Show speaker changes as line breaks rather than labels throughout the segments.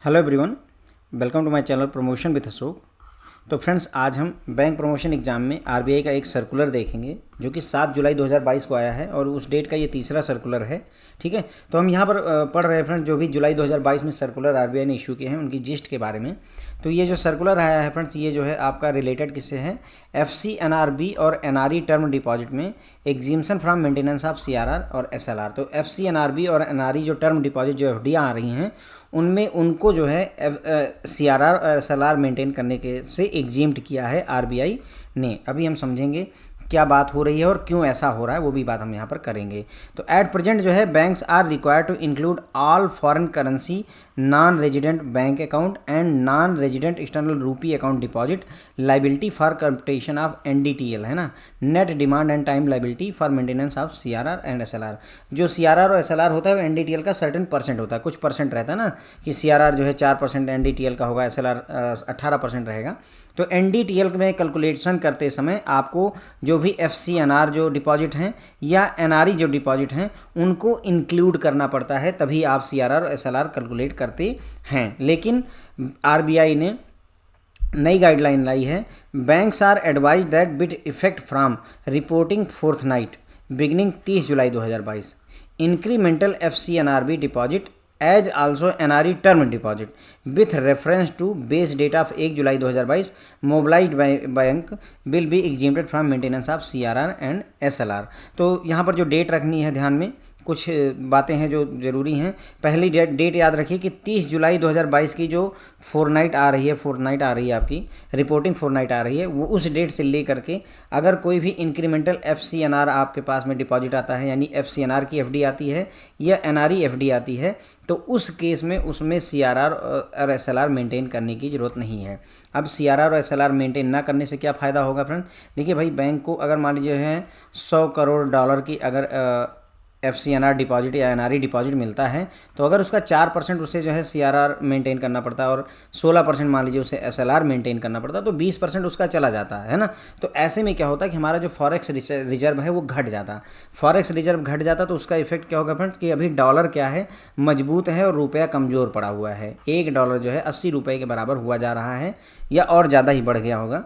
Hello everyone, welcome to my channel promotion with Ashok. तो friends, आज हम बैंक प्रमोशन एग्ज़ाम में आरबीआई का एक सर्कुलर देखेंगे जो कि 7 जुलाई 2022 को आया है और उस डेट का ये तीसरा सर्कुलर है। ठीक है, तो हम यहाँ पर पढ़ रहे हैं फ्रेंड्स जो भी जुलाई 2022 में सर्कुलर आरबीआई ने इशू किए हैं उनकी जिस्ट के बारे में। तो ये जो सर्कुलर आया है फ्रेंड्स, ये जो है आपका रिलेटेड किससे है, एफसीएनआरबी और एनआरई टर्म डिपॉजिट में एग्जीम्शन फ्रॉम मेंटेनेंस ऑफ सीआरआर और एसएलआर। तो एफसीएनआरबी और एनआरई जो टर्म डिपॉजिट जो एफडी आ रही हैं उनमें उनको जो है सीआरआर और एसएलआर मेंटेन करने के से एग्जीम्ड किया है आरबीआई ने। अभी हम समझेंगे क्या बात हो रही है और क्यों ऐसा हो रहा है, वो भी बात हम यहाँ पर करेंगे। तो एट प्रेजेंट जो है banks are required to include all foreign currency non resident bank account and non resident external rupee account deposit liability for computation of NDTL, है ना, net demand and time liability for maintenance of CRR and SLR. जो CRR और SLR होता है वो NDTL का certain percent होता है, कुछ परसेंट रहता है ना, कि सीआरआर जो है 4% एनडीटीएल का होगा, एसएलआर 18% रहेगा। तो एनडीटीएल में कैलकुलेशन करते समय आपको जो भी एफसीएनआर जो डिपॉजिट हैं या एनआरई जो डिपॉजिट हैं उनको इंक्लूड करना पड़ता है, तभी आप सीआरआर और एसएलआर कैलकुलेट करते हैं। लेकिन आरबीआई ने नई गाइडलाइन लाई है, banks are advise that with effect from reporting fortnight beginning 30 July 2022 incremental FCNRB deposit as also NRE term deposit with reference to base date of 1 July 2022 mobilised bank will be exempted from maintenance of CRR and SLR. तो यहाँ पर जो date रखनी है ध्यान में, कुछ बातें हैं जो ज़रूरी हैं। पहली डेट याद रखिए कि 30 जुलाई 2022 की जो फोरनाइट आ रही है आपकी रिपोर्टिंग फोरनाइट आ रही है, वो उस डेट से ले करके अगर कोई भी इंक्रीमेंटल एफसीएनआर आपके पास में डिपॉजिट आता है, यानी एफसीएनआर की एफडी आती है या एनआरई एफडी आती है, तो उस केस में उसमें सीआरआर और एसएलआर मेंटेन करने की ज़रूरत नहीं है। अब सीआरआर और एसएलआर मेंटेन ना करने से क्या फ़ायदा होगा फ्रेंड? देखिए भाई, बैंक को अगर मान लीजिए है $100 करोड़ की अगर एफसीएनआर डिपॉजिट या एनआरई डिपॉजिट मिलता है, तो अगर उसका 4% उसे जो है सीआरआर मेंटेन करना पड़ता है और 16% मान लीजिए उसे एसएलआर मेंटेन करना पड़ता है, तो 20% उसका चला जाता है ना। तो ऐसे में क्या होता है कि हमारा जो फॉरेक्स रिजर्व है वो घट जाता। फॉरेक्स रिजर्व घट जाता तो उसका इफेक्ट क्या होगा फ्रेंड्स, कि अभी डॉलर क्या है, मजबूत है और रुपया कमज़ोर पड़ा हुआ है। $1 जो है 80 रुपये के बराबर हुआ जा रहा है या और ज़्यादा ही बढ़ गया होगा।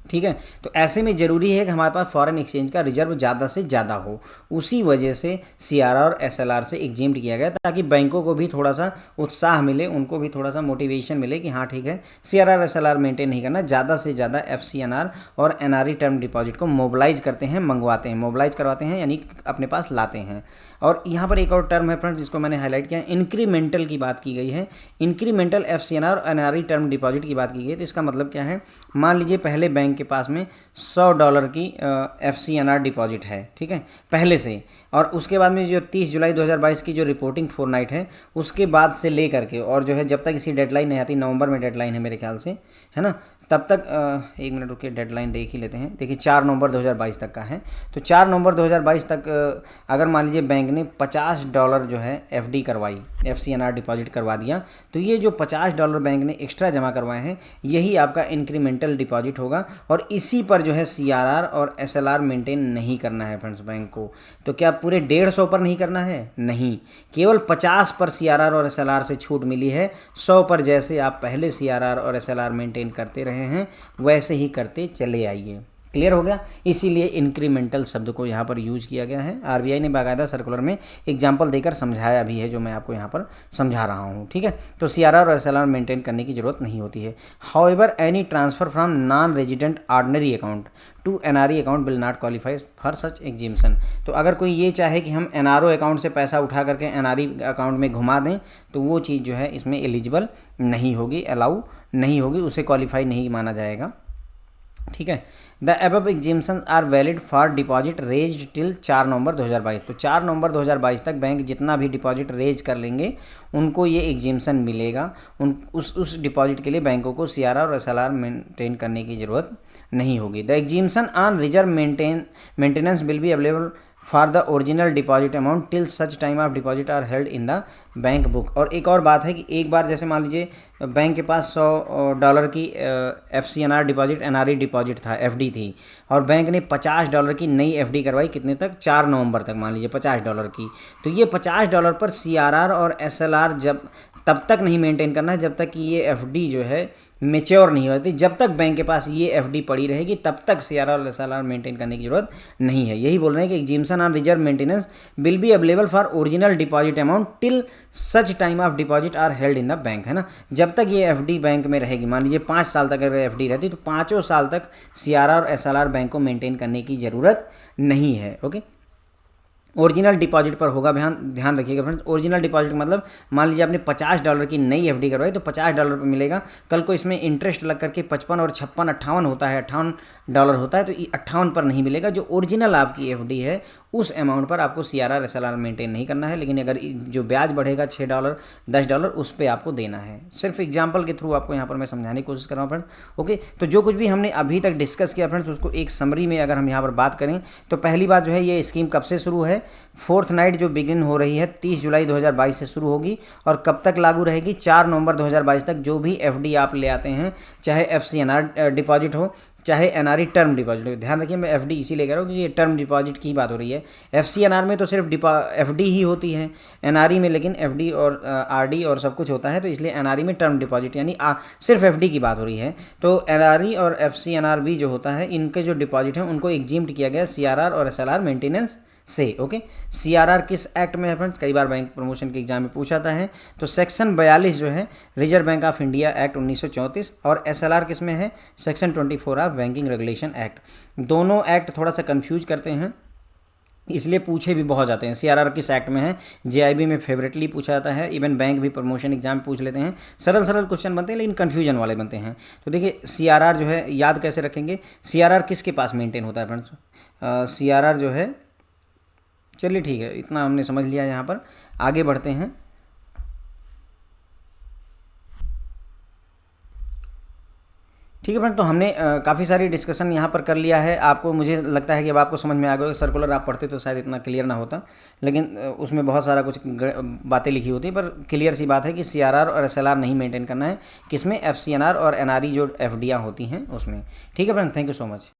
ठीक है, तो ऐसे में ज़रूरी है कि हमारे पास फॉरेन एक्सचेंज का रिजर्व ज़्यादा से ज़्यादा हो। उसी वजह से सीआरआर और एसएलआर से एग्जीम्ड किया गया, ताकि बैंकों को भी थोड़ा सा उत्साह मिले, उनको भी थोड़ा सा मोटिवेशन मिले कि हाँ ठीक है, सीआरआर एसएलआर मेंटेन नहीं करना, ज़्यादा से ज़्यादा एफसीएनआर और एनआरई टर्म डिपॉजिट को मोबिलाइज करते हैं, मंगवाते हैं, मोबिलाइज करवाते हैं, यानी अपने पास लाते हैं। और यहाँ पर एक और टर्म है फ्रेंड्स जिसको मैंने हाईलाइट किया, इंक्रीमेंटल की बात की गई है। इंक्रीमेंटल एफसीएनआर और एनआरई टर्म डिपॉजिट की बात की गई है। तो इसका मतलब क्या है, मान लीजिए पहले बैंक के पास में $100 की एफसीएनआर डिपॉजिट है, ठीक है, पहले से, और उसके बाद में जो 30 जुलाई 2022 की जो रिपोर्टिंग फोरनाइट है उसके बाद से ले करके, और जो है जब तक इसी डेडलाइन नहीं आती, नवंबर में डेडलाइन है मेरे ख्याल से, है ना, तब तक एक मिनट रुकिए, डेडलाइन देख ही लेते हैं। देखिए 4 नवंबर 2022 तक का है। तो 4 नवंबर 2022 तक अगर मान लीजिए बैंक ने $50 जो है एफडी करवाई, एफसीएनआर डिपॉजिट करवा दिया, तो ये जो $50 बैंक ने एक्स्ट्रा जमा करवाए हैं यही आपका इंक्रीमेंटल डिपॉजिट होगा, और इसी पर जो है सीआरआर और एसएलआर मेंटेन नहीं करना है फ्रेंड्स बैंक को। तो क्या पूरे 150 पर नहीं करना है? नहीं, केवल 50 पर सीआरआर और एसएलआर से छूट मिली है। 100 पर जैसे आप पहले सीआरआर और एसएलआर मेंटेन करते रहे हैं वैसे ही करते चले आइए। क्लियर हो गया? इसीलिए इंक्रीमेंटल शब्द को यहाँ पर यूज किया गया है। आरबीआई ने बाकायदा सर्कुलर में एग्जाम्पल देकर समझाया भी है, जो मैं आपको यहाँ पर समझा रहा हूँ। ठीक है, तो सीआरआर और एसएलआर मेंटेन करने की जरूरत नहीं होती है। However any transfer from non resident ordinary account to NRE account will not qualify for such exemption. तो अगर कोई ये चाहे कि हम एनआरओ अकाउंट से पैसा उठा करके एनआरई अकाउंट में घुमा दें, तो वो चीज़ जो है इसमें एलिजिबल नहीं होगी, अलाउ नहीं होगी, उसे क्वालिफाई नहीं माना जाएगा। ठीक है, the above exemption are valid for deposit raised till 4 November 2022। तो 4 नवंबर 2022 तक बैंक जितना भी डिपॉजिट रेज कर लेंगे उनको ये एग्जीम्शन मिलेगा। उस डिपॉजिट के लिए बैंकों को सीआरआर और एसएलआर मेंटेन करने की ज़रूरत नहीं होगी। The exemption on reserve maintenance will be available for the original deposit amount till such time of deposit are held in the bank book. और एक और बात है कि एक बार जैसे मान लीजिए बैंक के पास $100 की एफसीएनआर डिपॉजिट एनआरई डिपॉजिट था, एफडी थी, और बैंक ने $50 की नई एफडी करवाई, कितने तक? 4 नवंबर तक मान लीजिए $50 की। तो ये $50 पर सीआरआर और एसएलआर जब तब तक नहीं मेंटेन करना है जब तक कि ये एफडी जो है मेच्योर नहीं होती। जब तक बैंक के पास ये एफडी पड़ी रहेगी तब तक सीआरआर और एसएलआर मेंटेन करने की जरूरत नहीं है। यही बोल रहे हैं कि exemption on reserve maintenance will be available for original deposit amount till such time of deposit are held in the bank, है ना। जब तक ये एफडी बैंक में रहेगी, मान लीजिए 5 साल तक अगर एफडी रहती तो 5 साल तक सीआरआर और एसएलआर बैंक को मेंटेन करने की ज़रूरत नहीं है। ओके, ओरिजिनल डिपॉजिट पर होगा, ध्यान रखिएगा फ्रेंड्स। ओरिजिनल डिपॉजिट मतलब मान लीजिए आपने $50 की नई एफडी करवाई तो $50 पर मिलेगा। कल को इसमें इंटरेस्ट लग करके 55 और 56 58 होता है, $58 होता है, तो 58 पर नहीं मिलेगा। जो ओरिजिनल आपकी एफडी है उस अमाउंट पर आपको सीआरआर एसएलआर मेंटेन नहीं करना है, लेकिन अगर जो ब्याज बढ़ेगा $6 $10 उस पर आपको देना है। सिर्फ एग्जाम्पल के थ्रू आपको यहाँ पर मैं समझाने की कोशिश कर रहा हूँ फ्रेंड्स। ओके, तो जो कुछ भी हमने अभी तक डिस्कस किया फ्रेंड्स उसको एक समरी में अगर हम यहाँ पर बात करें तो पहली बात जो है ये स्कीम कब से शुरू है, 4th नाइट जो बिगिन हो रही है 30 जुलाई 2022 से शुरू होगी और कब तक लागू रहेगी, 4 नवंबर 2022 तक। जो भी एफडी आप ले आते हैं, चाहे एफसीएनआर डिपॉजिट हो चाहे एनआरई टर्म डिपॉजिट हो, ध्यान रखिए मैं एफडी इसी ले कह रहा हूँ क्योंकि ये टर्म डिपॉजिट की बात हो रही है। एफसीएनआर में तो सिर्फ एफडी ही होती है, एनआरई में लेकिन एफडी और आरडी और सब कुछ होता है, तो इसलिए एनआरई में टर्म डिपॉजिट यानी सिर्फ एफडी की बात हो रही है। तो एनआरई और एफसीएनआर भी जो होता है इनके जो डिपॉजिट हैं उनको एग्जिम्प्ट किया गया सीआरआर और एसएलआर मेंटेनेंस से। ओके, सीआरआर किस एक्ट में है फ्रेंड्स, कई बार बैंक प्रमोशन के एग्जाम में पूछा जाता है, तो सेक्शन 42 जो है reserve bank of India act 1934 और एसएलआर किस में है, section 24 of banking regulation act. दोनों एक्ट थोड़ा सा कंफ्यूज करते हैं, इसलिए पूछे भी बहुत जाते हैं। सीआरआर किस एक्ट में है, जेआईबी में फेवरेटली पूछा जाता है, इवन बैंक भी प्रमोशन एग्जाम पूछ लेते हैं। सरल सरल क्वेश्चन बनते हैं लेकिन कन्फ्यूजन वाले बनते हैं। तो देखिए सीआरआर जो है याद कैसे रखेंगे, सीआरआर किसके पास मेंटेन होता है फ्रेंड्स, सीआरआर जो है, चलिए ठीक है इतना हमने समझ लिया। यहाँ पर आगे बढ़ते हैं। ठीक है फ्रेंड, तो हमने काफ़ी सारी डिस्कशन यहाँ पर कर लिया है। आपको, मुझे लगता है कि अब आपको समझ में आ गया। सर्कुलर आप पढ़ते तो शायद इतना क्लियर ना होता, लेकिन उसमें बहुत सारा कुछ बातें लिखी होती, पर क्लियर सी बात है कि सीआरआर और एसएलआर नहीं मेंटेन करना है, किसमें, एफसीएनआर और एनआरई जो एफडीआं होती हैं उसमें। ठीक है friend, thank you so much.